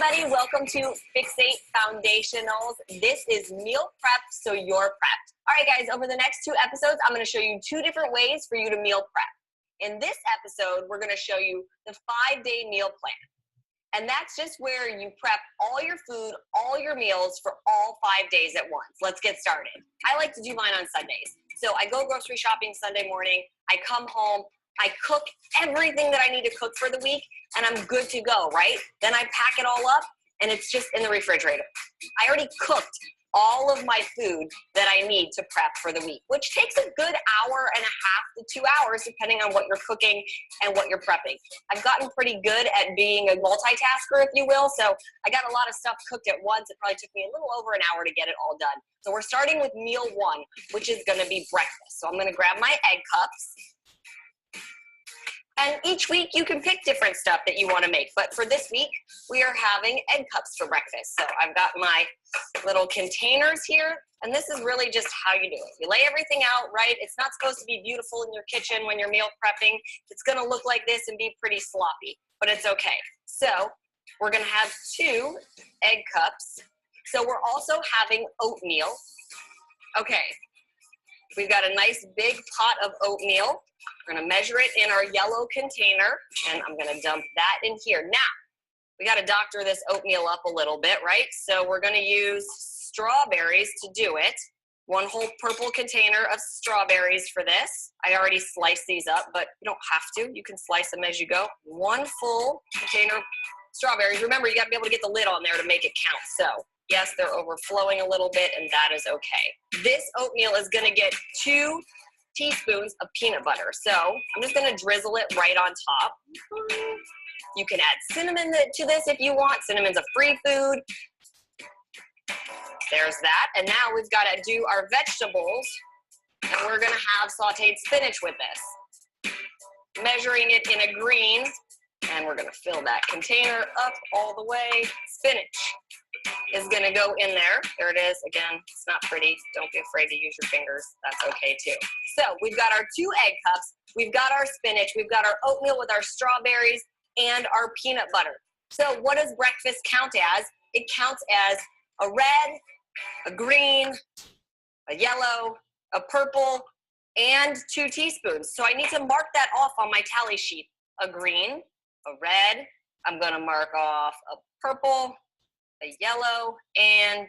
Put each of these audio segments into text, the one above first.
everybody, welcome to Fixate Foundationals. This is meal prep, so you're prepped. All right, guys, over the next 2 episodes, I'm going to show you 2 different ways for you to meal prep. In this episode, we're going to show you the 5-day meal plan. And that's just where you prep all your food, all your meals for all 5 days at once. Let's get started. I like to do mine on Sundays. So I go grocery shopping Sunday morning, I come home, I cook everything that I need to cook for the week, and I'm good to go, right? Then I pack it all up, and it's just in the refrigerator. I already cooked all of my food that I need to prep for the week, which takes a good hour and a half to 2 hours, depending on what you're cooking and what you're prepping. I've gotten pretty good at being a multitasker, if you will, so I got a lot of stuff cooked at once. It probably took me a little over an hour to get it all done. So we're starting with meal 1, which is gonna be breakfast. So I'm gonna grab my egg cups. And each week you can pick different stuff that you want to make. But for this week, we are having egg cups for breakfast. So I've got my little containers here. And this is really just how you do it. You lay everything out, right? It's not supposed to be beautiful in your kitchen when you're meal prepping. It's going to look like this and be pretty sloppy, but it's okay. So we're going to have 2 egg cups. So we're also having oatmeal. Okay. We've got a nice big pot of oatmeal. We're gonna measure it in our yellow container, and I'm gonna dump that in here. Now, we gotta doctor this oatmeal up a little bit, right? So we're gonna use strawberries to do it. 1 whole purple container of strawberries for this. I already sliced these up, but you don't have to. You can slice them as you go. 1 full container of strawberries. Remember, you gotta be able to get the lid on there to make it count. So yes, they're overflowing a little bit, and that is okay. This oatmeal is gonna get 2 teaspoons of peanut butter. So I'm just gonna drizzle it right on top. You can add cinnamon to this if you want. Cinnamon's a free food. There's that. And now we've gotta do our vegetables, and we're gonna have sauteed spinach with this. Measuring it in a green, and we're gonna fill that container up all the way. Spinach is gonna go in there. There it is. Again, it's not pretty. Don't be afraid to use your fingers. That's okay too. So we've got our 2 egg cups. We've got our spinach. We've got our oatmeal with our strawberries and our peanut butter. So what does breakfast count as? It counts as a red, a green, a yellow, a purple, and 2 teaspoons. So I need to mark that off on my tally sheet. A green, a red, I'm gonna mark off a purple, a yellow, and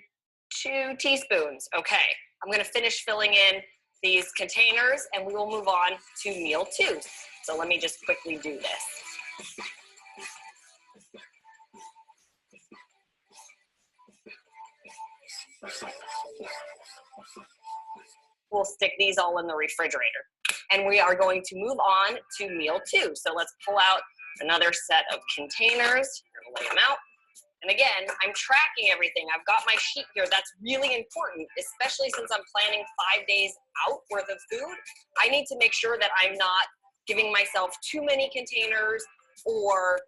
2 teaspoons. Okay, I'm gonna finish filling in these containers, and we will move on to meal 2. So let me just quickly do this. We'll stick these all in the refrigerator. And we are going to move on to meal 2. So let's pull out another set of containers. We're gonna lay them out. And again, I'm tracking everything. I've got my sheet here. That's really important, especially since I'm planning 5 days out worth of food. I need to make sure that I'm not giving myself too many containers or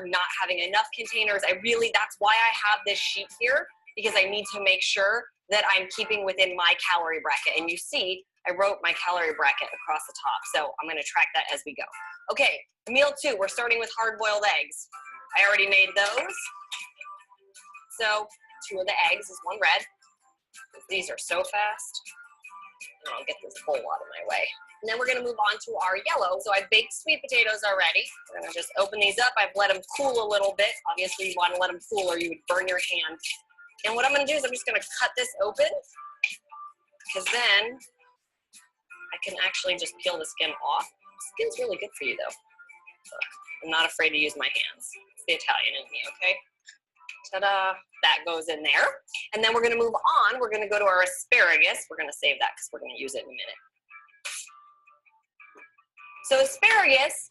not having enough containers. That's why I have this sheet here, because I need to make sure that I'm keeping within my calorie bracket. And you see, I wrote my calorie bracket across the top. So I'm gonna track that as we go. Okay, meal 2, we're starting with hard-boiled eggs. I already made those. So 2 of the eggs is 1 red. These are so fast. And I'll get this bowl out of my way. And then we're gonna move on to our yellow. So I baked sweet potatoes already. We're gonna just open these up. I've let them cool a little bit. Obviously you wanna let them cool or you would burn your hand. And what I'm gonna do is I'm just gonna cut this open, because then I can actually just peel the skin off. Skin's really good for you though. So I'm not afraid to use my hands. It's the Italian in me, okay? Ta-da, that goes in there. And then we're gonna move on. We're gonna go to our asparagus. We're gonna save that because we're gonna use it in a minute. So asparagus,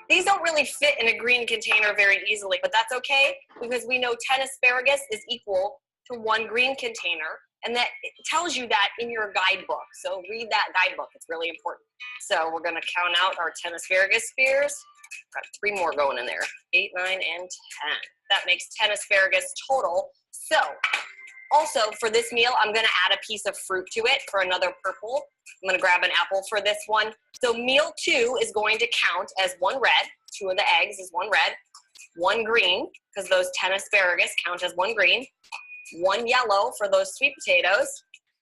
these don't really fit in a green container very easily, but that's okay because we know 10 asparagus is equal to 1 green container, and that it tells you that in your guidebook. So read that guidebook, it's really important. So we're gonna count out our 10 asparagus spears. Got 3 more going in there, 8, 9, and 10. That makes 10 asparagus total. So also for this meal, I'm gonna add a piece of fruit to it for another purple. I'm gonna grab an apple for this one. So meal 2 is going to count as 1 red. 2 of the eggs is 1 red. 1 green, because those 10 asparagus count as 1 green, 1 yellow for those sweet potatoes,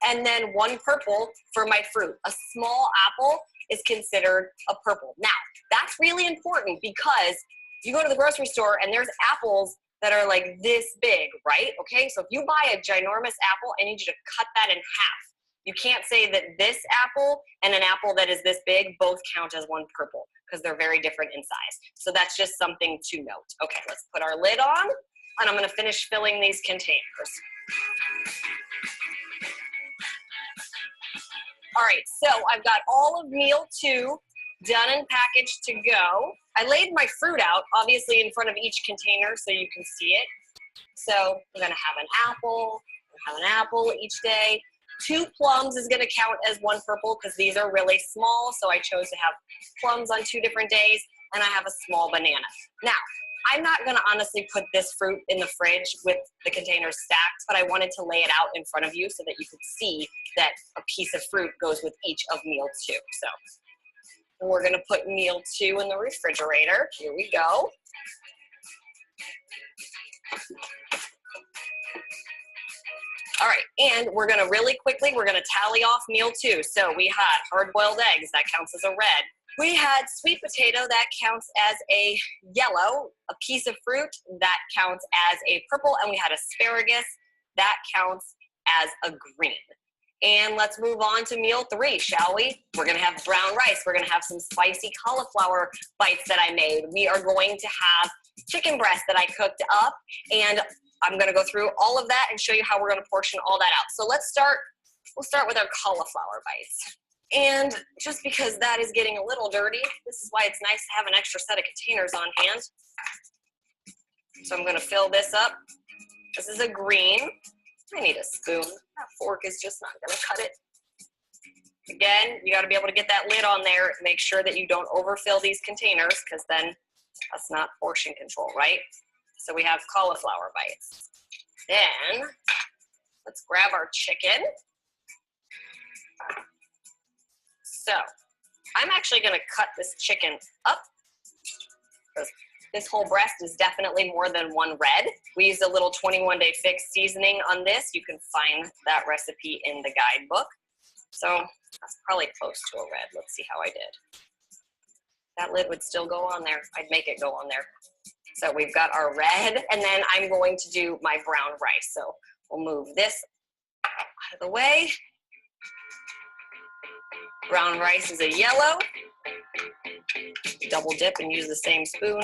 and then 1 purple for my fruit. A small apple is considered a purple. Now, that's really important because you go to the grocery store and there's apples that are like this big, right? Okay, so if you buy a ginormous apple, I need you to cut that in half. You can't say that this apple and an apple that is this big both count as 1 purple because they're very different in size. So that's just something to note. Okay, let's put our lid on, and I'm gonna finish filling these containers. All right, so I've got all of meal 2 done and packaged to go. I laid my fruit out, obviously in front of each container so you can see it. So we're gonna have an apple each day. 2 plums is gonna count as 1 purple because these are really small, so I chose to have plums on 2 different days, and I have a small banana. Now, I'm not gonna honestly put this fruit in the fridge with the containers stacked, but I wanted to lay it out in front of you so that you could see that a piece of fruit goes with each of meal 2. So we're gonna put meal 2 in the refrigerator. Here we go. All right, and we're gonna really quickly, we're gonna tally off meal 2. So we had hard-boiled eggs, that counts as a red. We had sweet potato, that counts as a yellow. A piece of fruit, that counts as a purple. And we had asparagus, that counts as a green. And let's move on to meal 3, shall we? We're gonna have brown rice. We're gonna have some spicy cauliflower bites that I made. We are going to have chicken breast that I cooked up, and I'm gonna go through all of that and show you how we're gonna portion all that out. So we'll start with our cauliflower bites. And just because that is getting a little dirty, this is why it's nice to have an extra set of containers on hand. So I'm gonna fill this up. This is a green. I need a spoon. That fork is just not gonna cut it. Again, you gotta be able to get that lid on there. Make sure that you don't overfill these containers because then that's not portion control, right? So we have cauliflower bites. Then let's grab our chicken. So I'm actually gonna cut this chicken up because this whole breast is definitely more than 1 red. We used a little 21-day fix seasoning on this. You can find that recipe in the guidebook. So that's probably close to a red. Let's see how I did. That lid would still go on there. I'd make it go on there. So we've got our red, and then I'm going to do my brown rice. So we'll move this out of the way. Brown rice is a yellow. Double dip and use the same spoon.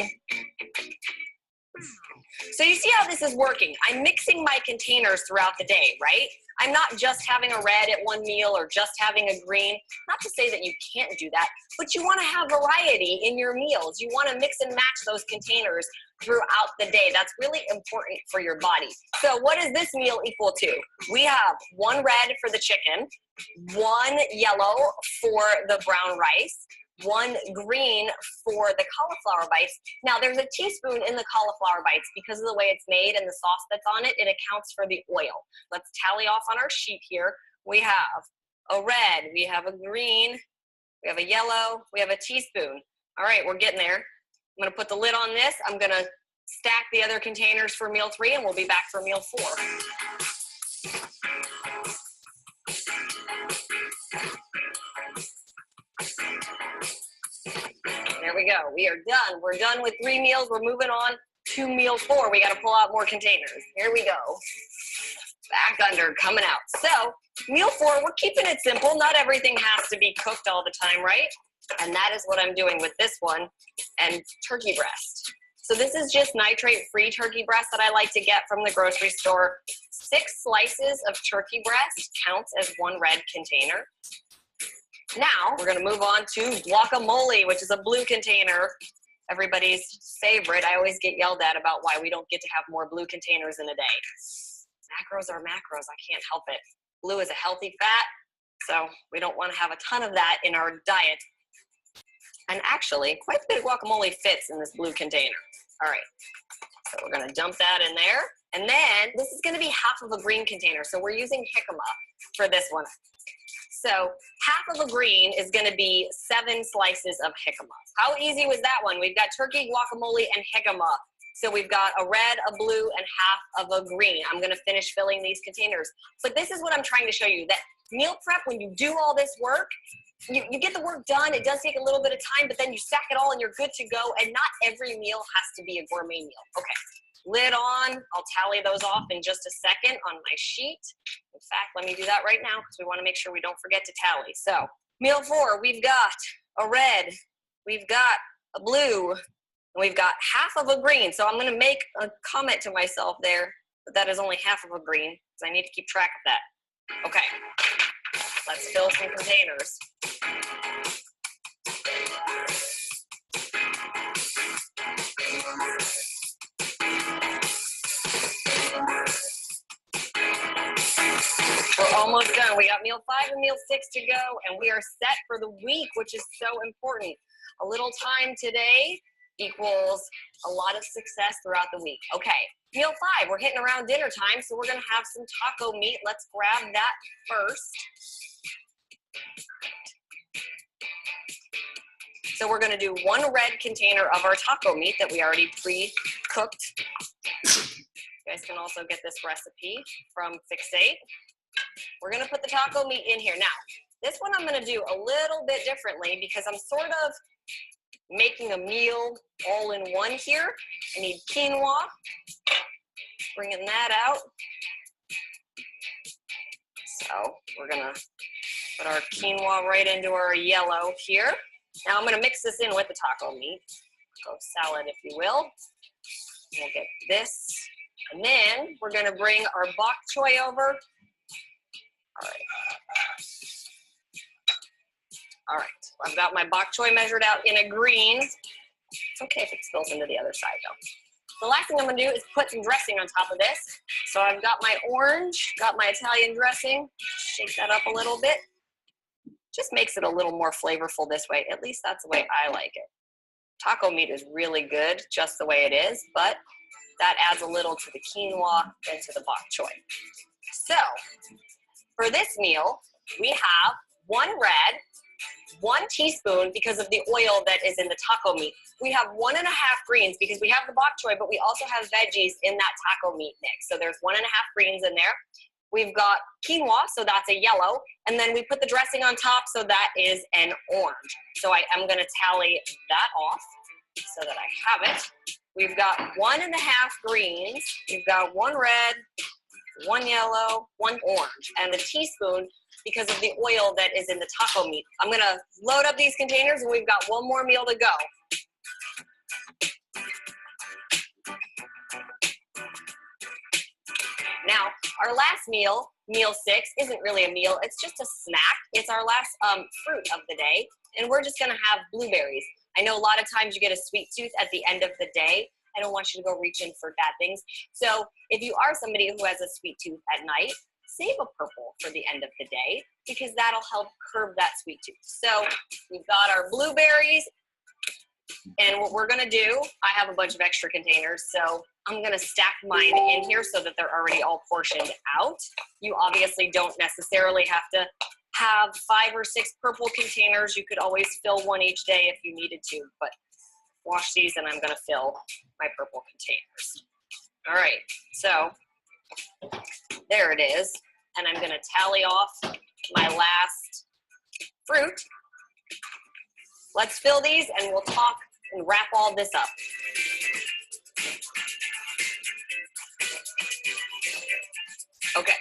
So you see how this is working. I'm mixing my containers throughout the day, right? I'm not just having a red at one meal or just having a green. Not to say that you can't do that, but you want to have variety in your meals. You want to mix and match those containers throughout the day. That's really important for your body. So what does this meal equal to? We have 1 red for the chicken, 1 yellow for the brown rice, 1 green for the cauliflower bites. Now there's a teaspoon in the cauliflower bites because of the way it's made and the sauce that's on it. It accounts for the oil. Let's tally off on our sheet here. We have a red, we have a green, we have a yellow, we have a teaspoon. All right, we're getting there. I'm gonna put the lid on this. I'm gonna stack the other containers for meal 3 and we'll be back for meal 4. There we go. We are done. We're done with 3 meals. We're moving on to meal 4. We got to pull out more containers. Here we go. Back under, coming out. So meal 4, we're keeping it simple. Not everything has to be cooked all the time, right? And that is what I'm doing with this one and turkey breast. So this is just nitrate-free turkey breast that I like to get from the grocery store. 6 slices of turkey breast counts as 1 red container. Now, we're gonna move on to guacamole, which is a blue container. Everybody's favorite. I always get yelled at about why we don't get to have more blue containers in a day. Macros are macros, I can't help it. Blue is a healthy fat, so we don't wanna have a ton of that in our diet. And actually, quite a bit of guacamole fits in this blue container. All right, so we're gonna dump that in there. And then this is gonna be half of a green container. So we're using jicama for this one. So half of a green is gonna be 7 slices of jicama. How easy was that one? We've got turkey, guacamole, and jicama. So we've got a red, a blue, and half of a green. I'm gonna finish filling these containers. But this is what I'm trying to show you, that meal prep, when you do all this work, you get the work done. It does take a little bit of time, but then you stack it all and you're good to go. And not every meal has to be a gourmet meal. Okay, lid on. I'll tally those off in just a second on my sheet. In fact, let me do that right now because we want to make sure we don't forget to tally. So meal 4, we've got a red, we've got a blue, and we've got half of a green. So I'm going to make a comment to myself there that is only half of a green because I need to keep track of that. Okay, let's fill some containers. We're almost done. We got meal 5 and meal 6 to go, and we are set for the week, which is so important. A little time today equals a lot of success throughout the week. Okay, meal 5, we're hitting around dinner time, so we're gonna have some taco meat. Let's grab that first. So we're gonna do 1 red container of our taco meat that we already pre-cooked. You guys can also get this recipe from Fixate. We're gonna put the taco meat in here. Now, this one I'm gonna do a little bit differently because I'm sort of making a meal all in one here. I need quinoa, bringing that out. So we're gonna put our quinoa right into our yellow here. Now I'm gonna mix this in with the taco meat. Go salad, if you will. We'll get this. And then we're gonna bring our bok choy over. All right. All right, I've got my bok choy measured out in a green. It's okay if it spills into the other side though. The last thing I'm gonna do is put some dressing on top of this. So I've got my orange, got my Italian dressing. Shake that up a little bit. Just makes it a little more flavorful this way. At least that's the way I like it. Taco meat is really good just the way it is, but that adds a little to the quinoa and to the bok choy. So for this meal, we have 1 red, 1 teaspoon because of the oil that is in the taco meat. We have 1.5 greens because we have the bok choy, but we also have veggies in that taco meat mix. So there's 1.5 greens in there. We've got quinoa, so that's a yellow, and then we put the dressing on top, so that is an orange. So I am gonna tally that off so that I have it. We've got 1.5 greens, we've got 1 red, 1 yellow, 1 orange, and a teaspoon because of the oil that is in the taco meat. I'm gonna load up these containers and we've got 1 more meal to go. Now, our last meal, meal 6, isn't really a meal, it's just a snack. It's our last fruit of the day, and we're just gonna have blueberries. I know a lot of times you get a sweet tooth at the end of the day. I don't want you to go reaching for bad things. So if you are somebody who has a sweet tooth at night, save a purple for the end of the day because that'll help curb that sweet tooth. So we've got our blueberries, and what we're gonna do, I have a bunch of extra containers, so I'm gonna stack mine in here so that they're already all portioned out. You obviously don't necessarily have to have 5 or 6 purple containers. You could always fill 1 each day if you needed to, but wash these and I'm gonna fill my purple containers. All right, so there it is. And I'm gonna tally off my last fruit. Let's fill these and we'll talk and wrap all this up. Okay.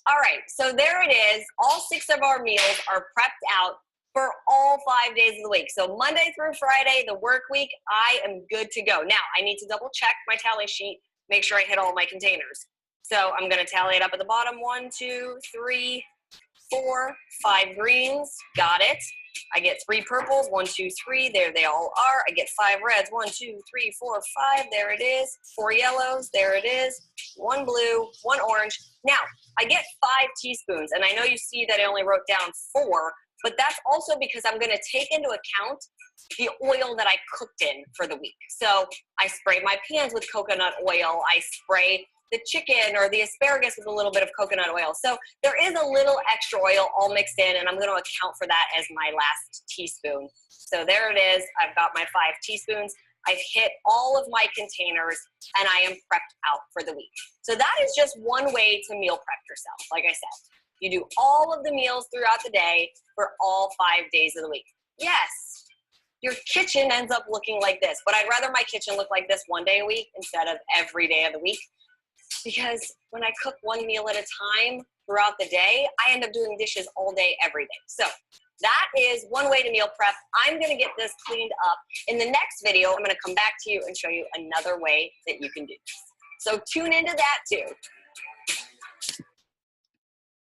All right, so there it is. All 6 of our meals are prepped out for all 5 days of the week. So Monday through Friday, the work week, I am good to go. Now, I need to double check my tally sheet, make sure I hit all my containers. So I'm gonna tally it up at the bottom. 1, 2, 3, 4, 5 greens, got it. I get 3 purples, 1, 2, 3, there they all are. I get 5 reds, 1, 2, 3, 4, 5, there it is. 4 yellows, there it is. 1 blue, 1 orange. Now, I get 5 teaspoons, and I know you see that I only wrote down 4, but that's also because I'm gonna take into account the oil that I cooked in for the week. So I spray my pans with coconut oil, I spray the chicken or the asparagus with a little bit of coconut oil. So there is a little extra oil all mixed in, and I'm gonna account for that as my last teaspoon. So there it is, I've got my 5 teaspoons. I've hit all of my containers, and I am prepped out for the week. So that is just one way to meal prep yourself. Like I said, you do all of the meals throughout the day for all 5 days of the week. Yes, your kitchen ends up looking like this, but I'd rather my kitchen look like this one day a week instead of every day of the week, because when I cook one meal at a time throughout the day, I end up doing dishes all day, every day. So that is one way to meal prep. I'm gonna get this cleaned up. In the next video, I'm gonna come back to you and show you another way that you can do this. So tune into that too.